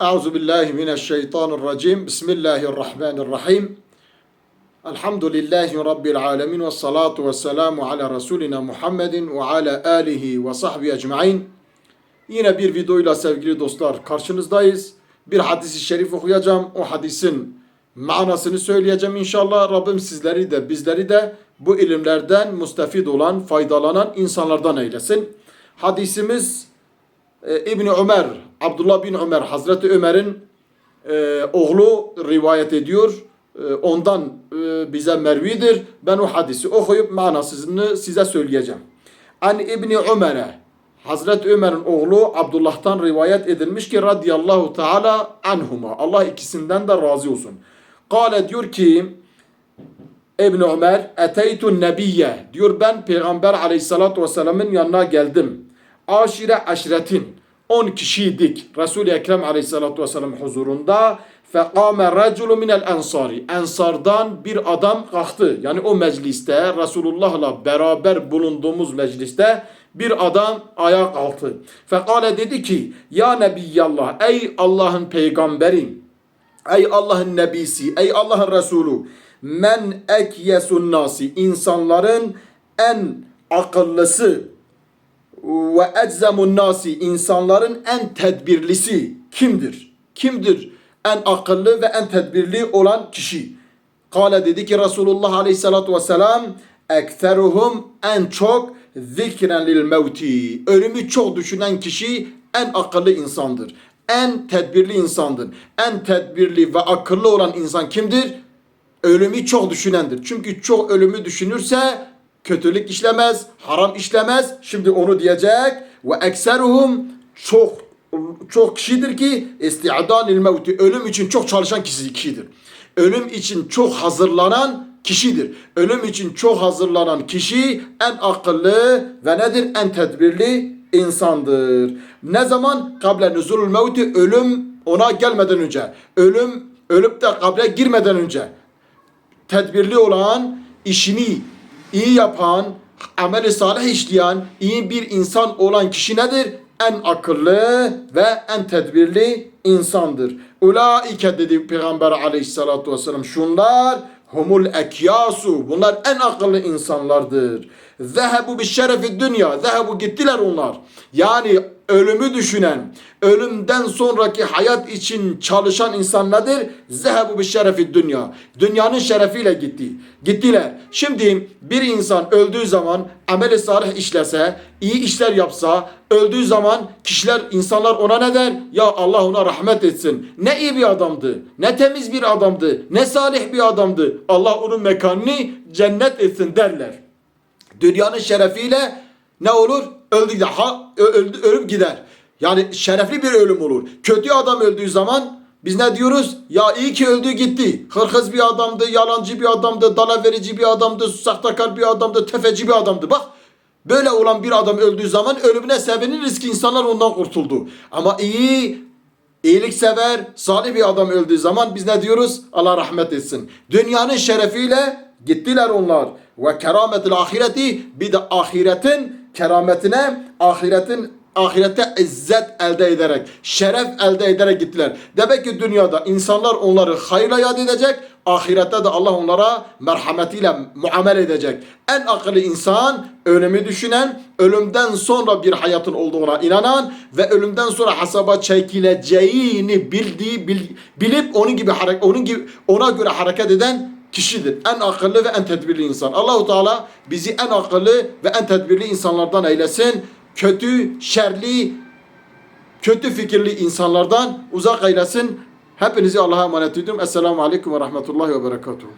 Euzubillahimineşşeytanirracim. Bismillahirrahmanirrahim. Elhamdülillahi Rabbil alemin ve salatu ve selamu ala Resulina Muhammedin ve ala alihi ve sahbihi ecmain. Yine bir videoyla sevgili dostlar karşınızdayız. Bir hadisi şerif okuyacağım. O hadisin manasını söyleyeceğim inşallah. Rabbim sizleri de bizleri de bu ilimlerden müstefid olan, faydalanan insanlardan eylesin. Hadisimiz İbni Ömer, Abdullah bin Ömer, Hazreti Ömer'in oğlu rivayet ediyor. Ondan bize mervidir. Ben o hadisi okuyup manasını size söyleyeceğim. An İbni Ömer'e, Hazreti Ömer'in oğlu Abdullah'tan rivayet edilmiş ki radıyallahu teala anhuma. Allah ikisinden de razı olsun. Kale diyor ki İbni Ömer, eteytun nebiyye, diyor ben Peygamber aleyhissalatu vesselam'ın yanına geldim. Aşire aşiretin 10 kişiydik Resul-i Ekrem aleyhissalatu vesselam huzurunda. Fekame raculu minel ensari, ensardan bir adam kalktı. Yani o mecliste, Resulullah'la beraber bulunduğumuz mecliste bir adam ayağa kalktı. Fekale dedi ki ya Nebiyallah, ey Allah'ın peygamberi, ey Allah'ın nebisi, ey Allah'ın Resulü, men ekyesun nasi, insanların en akıllısı, ve eczemun nasi, insanların en tedbirlisi kimdir? Kimdir en akıllı ve en tedbirli olan kişi? Kale dedi ki Resulullah aleyhissalatu vesselam, ekseruhum, en çok zikren lil mevti, ölümü çok düşünen kişi en akıllı insandır. En tedbirli insandır. En tedbirli ve akıllı olan insan kimdir? Ölümü çok düşünendir. Çünkü çok ölümü düşünürse kötülük işlemez, haram işlemez. Şimdi onu diyecek. Ve ekseruhum, çok kişidir ki isti'dan lil mevti, ölüm için çok çalışan kişidir. Ölüm için çok hazırlanan kişidir. Ölüm için çok hazırlanan kişi en akıllı ve nedir? En tedbirli insandır. Ne zaman? Kable nuzulul mevti, ölüm ona gelmeden önce. Ölüp de kabre girmeden önce. Tedbirli olan, işini iyi yapan, ameli salih işleyen, iyi bir insan olan kişi nedir? En akıllı ve en tedbirli insandır. Ulaike dedi Peygamber aleyhissalatu vesselam, şunlar humul ekyasu, bunlar en akıllı insanlardır. Zehebu bi şerefi dünya, zehebu, gittiler onlar. Yani ölümü düşünen, ölümden sonraki hayat için çalışan insan nedir? Zehebu bi şerefi dünya, dünyanın şerefiyle gittiler. Şimdi bir insan öldüğü zaman amel-i salih işlese, iyi işler yapsa, öldüğü zaman insanlar ona ne der? Ya Allah ona rahmet etsin. Ne iyi bir adamdı, ne temiz bir adamdı, ne salih bir adamdı. Allah onun mekanını cennet etsin derler. Dünyanın şerefiyle ne olur? Ölüp gider. Yani şerefli bir ölüm olur. Kötü adam öldüğü zaman biz ne diyoruz? Ya iyi ki öldü gitti. Hırkız bir adamdı, yalancı bir adamdı, dalaverici bir adamdı, sahtekar bir adamdı, tefeci bir adamdı. Bak, böyle olan bir adam öldüğü zaman ölümüne seviniriz ki insanlar ondan kurtuldu. Ama iyiliksever, salih bir adam öldüğü zaman biz ne diyoruz? Allah rahmet etsin. Dünyanın şerefiyle gittiler onlar. Ve kerametil ahireti, bir de ahiretin kerametine, ahirette izzet elde ederek, şeref elde ederek gittiler. Demek ki dünyada insanlar onları hayırla yad edecek, ahirette de Allah onlara merhametiyle muamele edecek. En akıllı insan, ölümü düşünen, ölümden sonra bir hayatın olduğuna inanan ve ölümden sonra hesaba çekileceğini bilip ona göre hareket eden kişidir. En akıllı ve en tedbirli insan. Allahu Teala bizi en akıllı ve en tedbirli insanlardan eylesin. Kötü, şerli, kötü fikirli insanlardan uzak eylesin. Hepinizi Allah'a emanet ediyorum. Esselamu Aleyküm ve Rahmetullahi ve Berekatuhu.